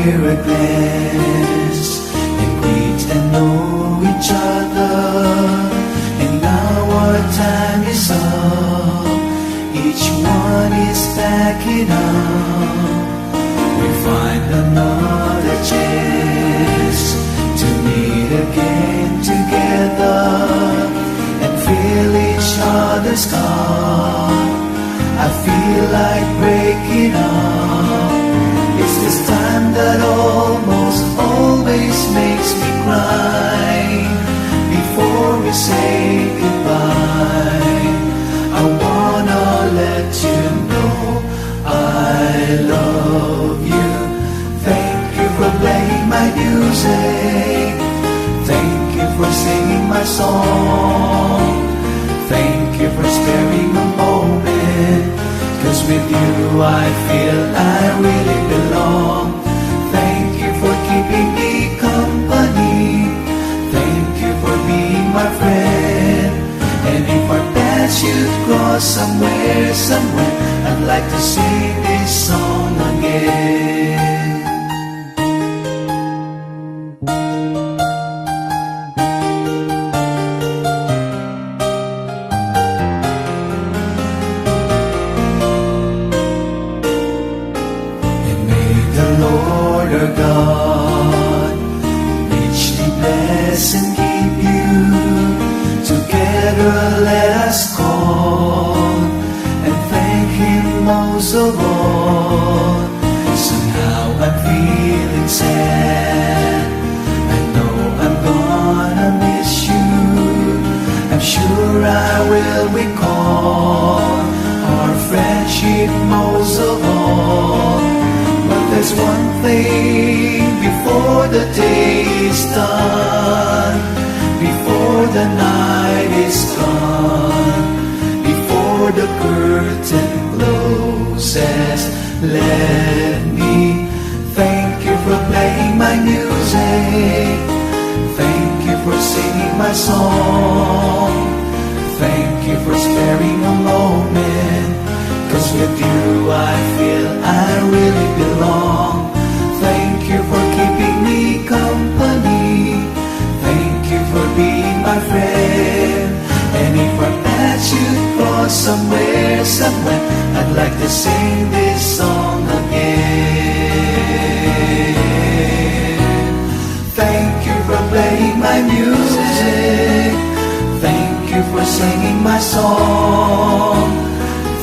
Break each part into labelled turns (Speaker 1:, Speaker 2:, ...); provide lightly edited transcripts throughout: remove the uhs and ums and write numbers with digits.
Speaker 1: admire a glance and greet and know each other. And now our time is up, each one is backing up. We find another chance to meet again together and feel each other's call. I feel like breaking up. It's this time that almost always makes me cry. Before we say goodbye, I wanna let you know I love you. Thank you for playing my music. Thank you for singing my song. Thank you for sparing a moment, 'cause with you I feel I really belong. Thank you for keeping me company. Thank you for being my friend. And if our paths should cross somewhere, I'd like to sing this song again. Lord our God, richly bless and keep you. Together let us call and thank Him most of all. Somehow I'm feeling sad, I know I'm gonna miss you. I'm sure I will recall our friendship most of all. There's one thing before the day is done, before the night is gone, before the curtain closes. Let me thank you for playing my music. Thank you for singing my song. Thank you for sparing a moment, 'cause with you I feel I really belong. Thank you for keeping me company. Thank you for being my friend. And if our paths should cross somewhere, I'd like to sing this song again. Thank you for playing my music. Thank you for singing my song.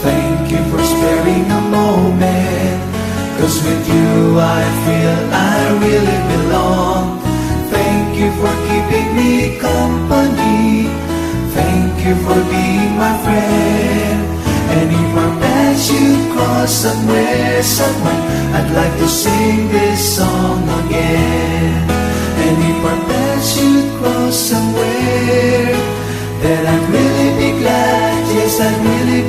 Speaker 1: Thank you for sparing a moment, 'cause with you I feel I really belong. Thank you for keeping me company. Thank you for being my friend. And if our paths should cross somewhere, I'd like to sing this song again. And if our paths should cross somewhere, then I'd really be glad, yes I'd really